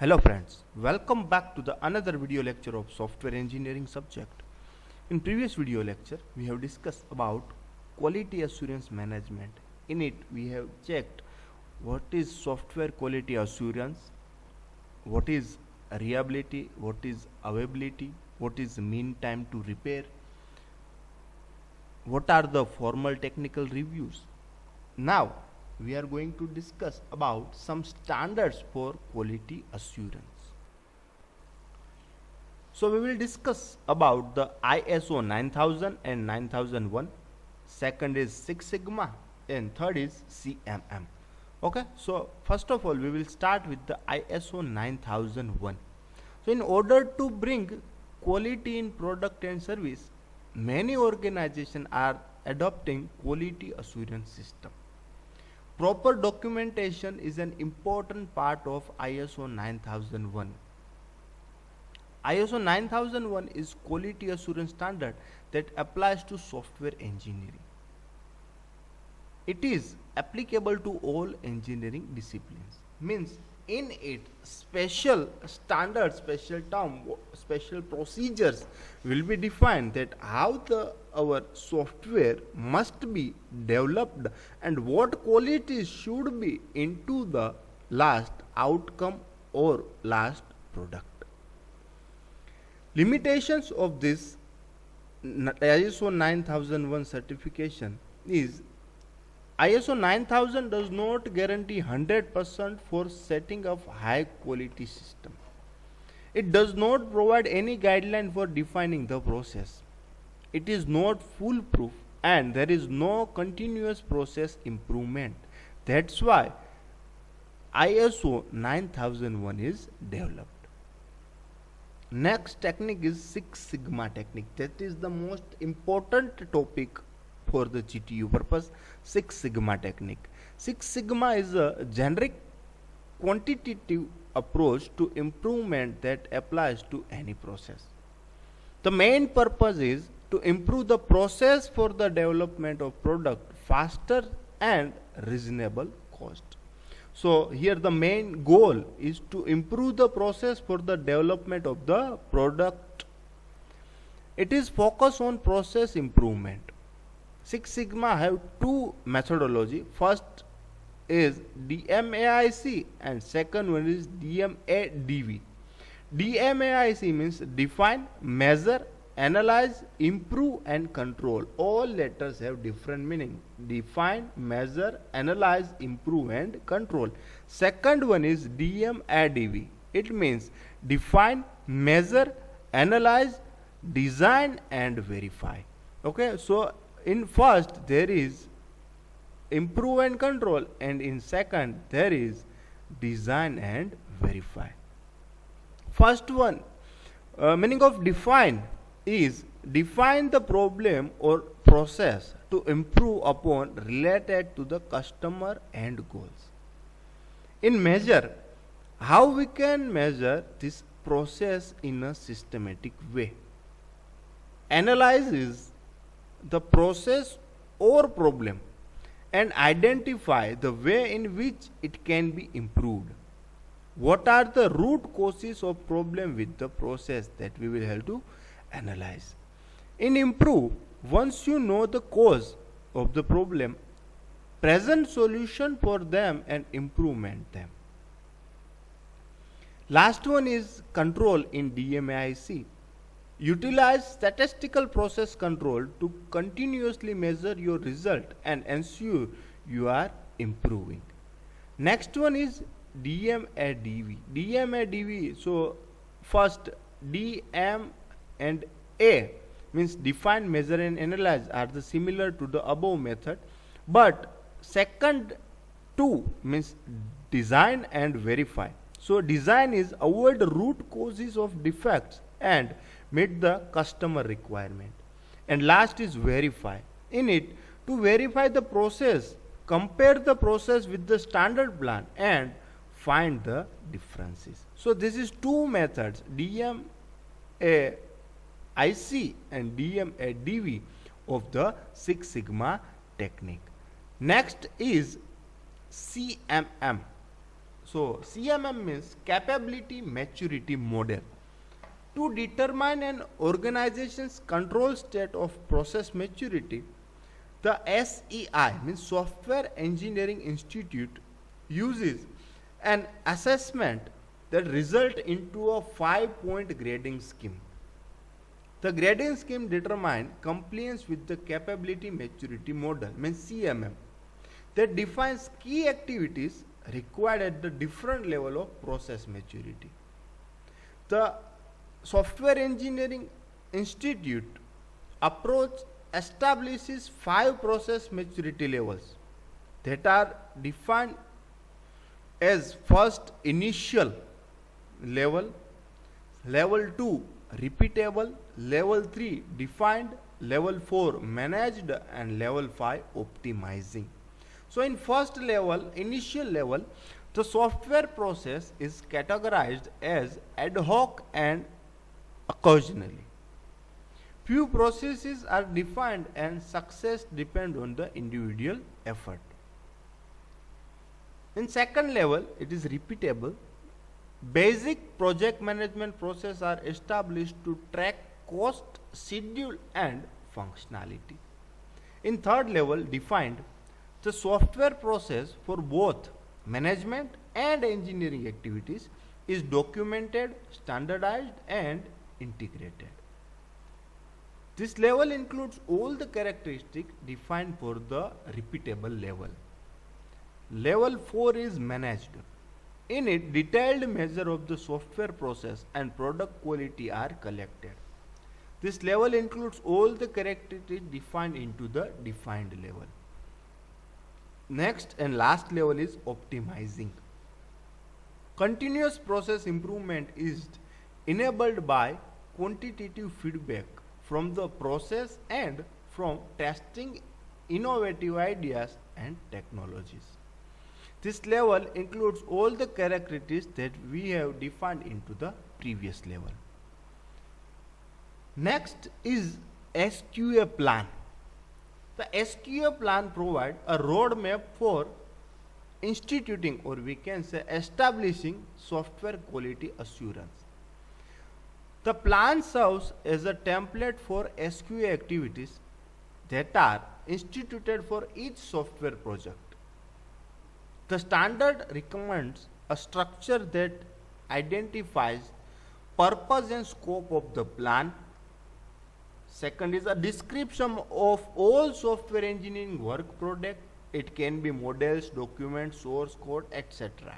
Hello friends, welcome back to the another video lecture of software engineering subject. In previous video lecture, we have discussed about quality assurance management. In it, we have checked what is software quality assurance, what is reliability, what is availability, what is mean time to repair, what are the formal technical reviews. Now, we are going to discuss about some standards for quality assurance. So we will discuss about the ISO 9000 and 9001. Second is Six Sigma and third is CMM. Okay, so first of all we will start with the ISO 9001. So in order to bring quality in product and service, many organizations are adopting quality assurance system. Proper documentation is an important part of ISO 9001. ISO 9001 is quality assurance standard that applies to software engineering. It is applicable to all engineering disciplines. Means in it special standards, special term, special procedures will be defined that how our software must be developed and what qualities should be into the last outcome or last product. Limitations of this ISO 9001 certification is ISO 9000 does not guarantee 100% for setting up high quality system. It does not provide any guideline for defining the process. It is not foolproof and there is no continuous process improvement. That's why ISO 9001 is developed. Next technique is Six Sigma technique. That is the most important topic for the GTU purpose. Six Sigma technique. Six Sigma is a generic quantitative approach to improvement that applies to any process. The main purpose is to improve the process for the development of product faster and reasonable cost. So here the main goal is to improve the process for the development of the product. It is focused on process improvement. Six Sigma have two methodology. First is DMAIC and second one is DMADV. DMAIC means define, measure, analyze, improve and control. All letters have different meaning. Define, measure, analyze, improve and control. Second one is DMADV. It means define, measure, analyze, design and verify. Okay, so in first there is improve and control and in second there is design and verify. First one, meaning of define is define the problem or process to improve upon related to the customer end goals. In measure, how we can measure this process in a systematic way. Analyze is the process or problem and identify the way in which it can be improved. What are the root causes of problem with the process that we will have to analyze. In improve, once you know the cause of the problem, present solution for them and improvement them. Last one is control in DMAIC. Utilize statistical process control to continuously measure your result and ensure you are improving. Next one is DMADV. DMADV, so first DM and A means define, measure and analyze are the similar to the above method, but second two means design and verify. So design is avoid root causes of defects and meet the customer requirement. And last is verify. In it, to verify the process, compare the process with the standard plan and find the differences. So this is two methods, DMAIC and DMADV of the Six Sigma technique. Next is CMM. So CMM means capability maturity model. To determine an organization's control state of process maturity, the SEI means Software Engineering Institute uses an assessment that result into a 5-point grading scheme. The grading scheme determines compliance with the capability maturity model means CMM that defines key activities required at the different level of process maturity. The Software Engineering Institute approach establishes 5 process maturity levels that are defined as first initial level, level 2 repeatable, level 3 defined, level 4 managed, and level 5 optimizing. So in first level, initial level, the software process is categorized as ad hoc and occasionally. Few processes are defined and success depend on the individual effort. In second level, it is repeatable. Basic project management processes are established to track cost, schedule, and functionality. In third level, defined, the software process for both management and engineering activities is documented, standardized, and integrated. This level includes all the characteristics defined for the repeatable level. Level 4 is managed. In it, detailed measure of the software process and product quality are collected. This level includes all the characteristics defined into the defined level. Next and last level is optimizing. Continuous process improvement is enabled by quantitative feedback from the process and from testing innovative ideas and technologies. This level includes all the characteristics that we have defined into the previous level. Next is SQA plan. The SQA plan provides a roadmap for instituting, or we can say establishing, software quality assurance. The plan serves as a template for SQA activities that are instituted for each software project. The standard recommends a structure that identifies purpose and scope of the plan. Second is a description of all software engineering work product. It can be models, documents, source code, etc.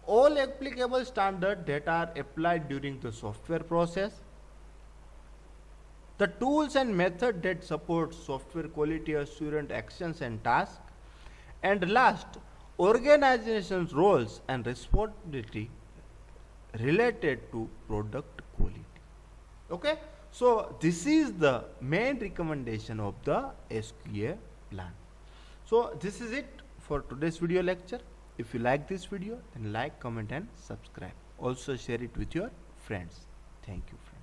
All applicable standards that are applied during the software process. The tools and methods that support software quality assurance actions and tasks. And last, organization's roles and responsibility related to product quality. Okay, so this is the main recommendation of the SQA plan. So this is it for today's video lecture. If you like this video, then like, comment and subscribe. Also share it with your friends. Thank you, friends.